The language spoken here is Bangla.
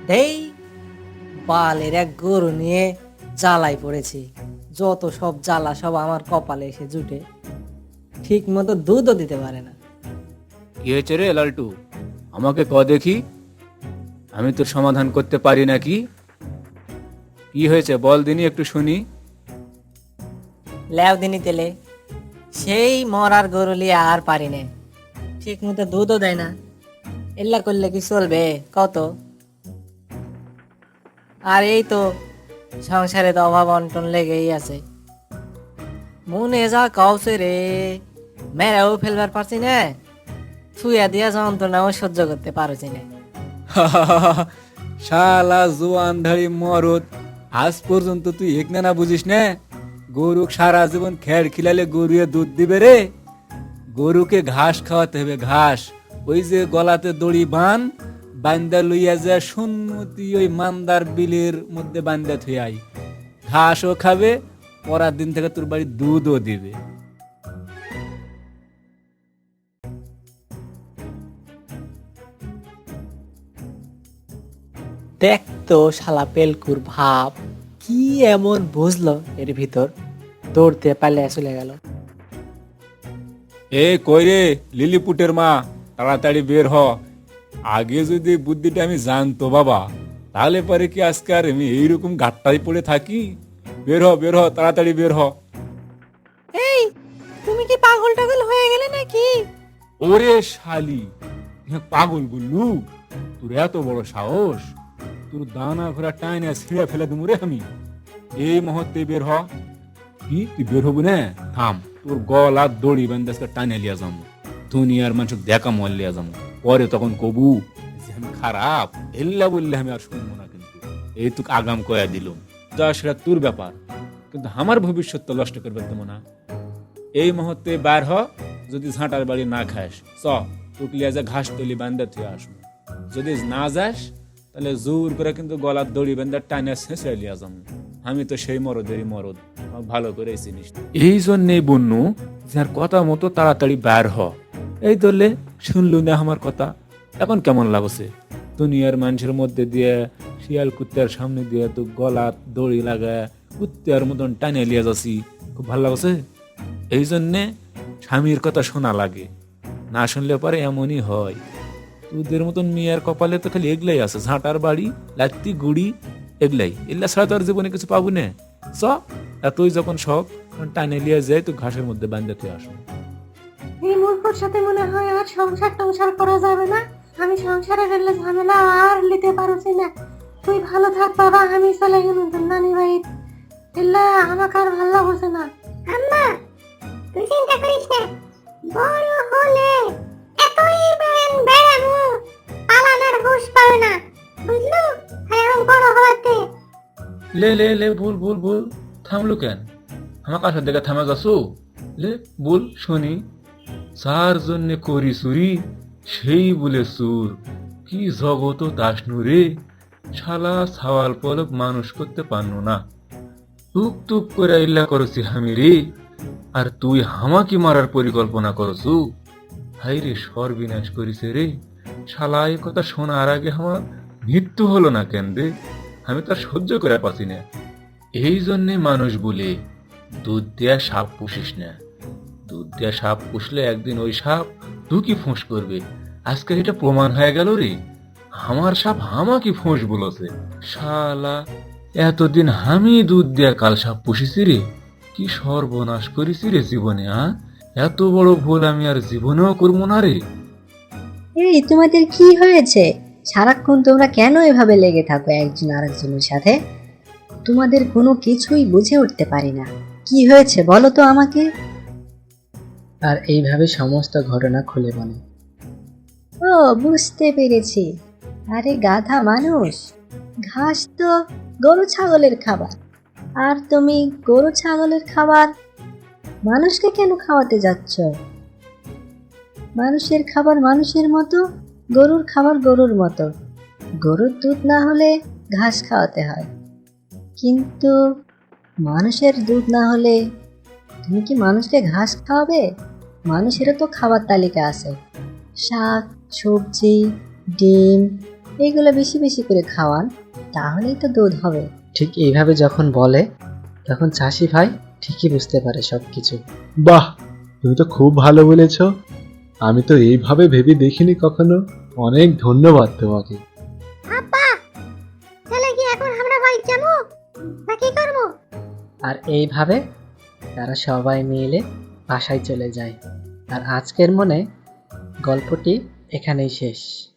এই বালের এক গরু নিয়ে জ্বালাই পড়েছি। যত সব জ্বালা সব আমার কপালে এসে জুটে, ঠিক মতো দুধও দিতে পারে না। কি হয়েছে রে লালটু? আমাকে দেখি, আমি তোর সমাধান করতে পারি নাকি। কি হয়েছে বল দিনি, একটু শুনি। লেও দিনি তেলে, সেই মরার গরু লিয়ে আর পারি না, ঠিক মতো দুধও দেয় না। এল্লা করলে কি চলবে কত? আর এই তো সংসারে তো অভাব অনটন লেগেই আছে। মনে যা কাউছে রে, মেরাও ফেলবার পারছি না, ছুঁয়া দিয়া যন্ত্রণাও সহ্য করতে পারছি না। শালা জোয়ান ধাড়ি মরদ, আজ পর্যন্ত তুই এক না বুঝিস না? গরু সারা জীবন খেড় খিলালে গরুয়ে দুধ দিবে রে। গরুকে ঘাস খাওয়াতে হবে, ঘাস। ওই যে গলাতে দড়ি বান্দা লইয়া যা সুন্নতি ওই মান্দার বিলের মধ্যে বান্দা থুই আই, ঘাসও খাবে, পরার দিন থেকে তোর বাড়ি দুধও দিবে। দেখ তো শালা পেলকুর ভাব, কি এমন বুঝলো এর ভিতর, দৌড়তে পারলে চলে গেল। এ কই রে লিলিপুটের মা, তাড়াতাড়ি বের হ। আগে যদি বুদ্ধিটা আমি জানতো বাবা, তাহলে পরে কি আজকে আর আমি এইরকম ঘাটটাই পড়ে থাকি? বের হ, বের হ, তাড়াতাড়ি বের হ। এই, তুমি কি পাগল টাগল হয়ে গেলে নাকি? ওরে শালি, পাগল বললু? তোর এত বড় সাহস! তোর দানা ঘোরা টাইনে ছিঁড়ে ফেলে দেবো রে আমি। এই মুহূর্তে বের হ। কি তুই বের হবি না? থাম, তোর গলা দড়ি বেঁধে টাইনে লিয়া যাবো, দুনিয়ার মানুষ দেখা মল লিয়া যাবো। পরে তখন কবু যে আমি খারাপ, এল্লা বললে আমি আর শুনবো না। কিন্তু এই তোকে আগাম কয়া দিল, যা সেটা তোর ব্যাপার, কিন্তু আমার ভবিষ্যৎ তো নষ্ট করবে দেবো না। এই মুহূর্তে বার হ, যদি ঝাঁটার বাড়ি না খাস চ, তোকে লিয়া যা ঘাস তলি বান্ধা তুই আসবো। যদি না যাস তাহলে জোর করে কিন্তু গলার দড়ি বেঁধে টাইনে শেষে লিয়া যাবো। আমি তো সেই মরদেরই মরদ, ভালো করে চিনিস। এই জন্যেই বন্যু, যার কথা মতো তাড়াতাড়ি বার হ। এই ধরলে শুনলু না আমার কথা? এখন কেমন লাগছে? দুনিয়ার মানুষের মধ্যে দিয়ে শিয়াল কুত্তার সামনে দিয়ে তো গলা দড়ি লাগায় কুত্তার মতন টাইনে লিয়া যাচ্ছি, খুব ভালো লাগছে। এই জন্যে স্বামীর কথা শোনা লাগে, না শুনলে পরে এমনই হয়। তোদের মতন মেয়ের কপালে তো খালি এগলাই আছে, ঝাঁটার বাড়ি, লাত্তি গুড়ি, এগলাই। এগুলা ছাড়া তো আর জীবনে কিছু পাবো না। চ, এতই যখন শখ, টাইনে লিয়ে যায় তো ঘাসের মধ্যে বাঁধতে আসো। এই মূর্খর সাথে মনে হয় আর সংসার টংসার করা যাবে না। আমি সংসারে গেলে ঝামেলা আর নিতে পারছি না। তুই ভালো থাক বাবা, আমি চলে গেলাম তোর নানি বাড়ি। এলা আমাকে আর ভালো লাগছে না। আম্মা, তুই চিন্তা করিস না, বড় হলে এতই বেড়াবো, পালানোর হুঁশ পাবে না, বুঝলো? এখন বড় হওয়াতে লে লে লে, ভুল ভুল ভুল, থামলো কেন? আমার কাছে দেখে থামা যাচ্ছ? লে বল শুনি। যার জন্য করি চুরি, সেই বলে চুর। কি জগত দাসনু রে, শালা ছাওয়াল পলক মানুষ করতে পারনো না। টুক টুক করে ইল্লা করছি আমি রে, আর তুই হামাকি মারার পরিকল্পনা করছু। হাই রে, সর্বনাশ করিছে রে। শালা এই কথা শোনার আগে আমার মৃত্যু হলো না কেন রে? আমি তার সহ্য করে পাচ্ছি না। এই জন্যে মানুষ বলে দুধ দেয়া সাপ পুষিস না। দুধ দেয়া সাপ পুষলে একদিন ওই সাপ তুই ফোঁস করবে। আজকের এটা প্রমাণ হয়ে গেল রে, আমার সাপ হামাকি ফোঁস বলেছে। শালা, এতদিন আমি দুধ দেয়া কাল সাপ পুষিছি রে, কি সর্বনাশ করেছি রে জীবনে। এত বড় ভুল আমি আর জীবনেও করবো না রে। এই তোমাদের কি হয়েছে? সারাক্ষণ তোমরা কেন এভাবে লেগে থাকো একজন আরেকজনের সাথে? তোমাদের কোনো কিছুই বুঝে উঠতে পারি না। কি হয়েছে বলো তো আমাকে। আর এইভাবে সমস্ত ঘটনা খুলে বলে। ও, বুঝতে পেরেছি। আরে গাধা মানুষ, ঘাস তো গরু ছাগলের খাবার, আর তুমি গরু ছাগলের খাবার মানুষকে কেন খাওয়াতে যাচ্ছ? মানুষের খাবার মানুষের মতো, গরুর খাবার গরুর মতো। গরুর দুধ না হলে ঘাস খাওয়াতে হয়, কিন্তু মানুষের দুধ না হলে তুমি কি মানুষকে ঘাস খাওয়াবে? মানুষেরও তো খাবার তালিকা আছে, শাক, সবজি, ডিম, এইগুলো বেশি বেশি করে খাওয়ান, তাহলেই তো দুধ হবে। ঠিক এইভাবে যখন বলে তখন চাষি ভাই ঠিকই বুঝতে পারে সবকিছু। বাহ, তুমি তো খুব ভালো বলেছ। আমি তো এইভাবে ভেবে দেখিনি কখনো। অনেক ধন্যবাদ তোমাকে। আব্বা, তাহলে কি এখন আমরা বাড়ি যাবো না কি করবো? আর এইভাবে তারা সবাই মিলে বাসায় চলে যায়। আর আজকের মনে গল্পটি এখানেই শেষ।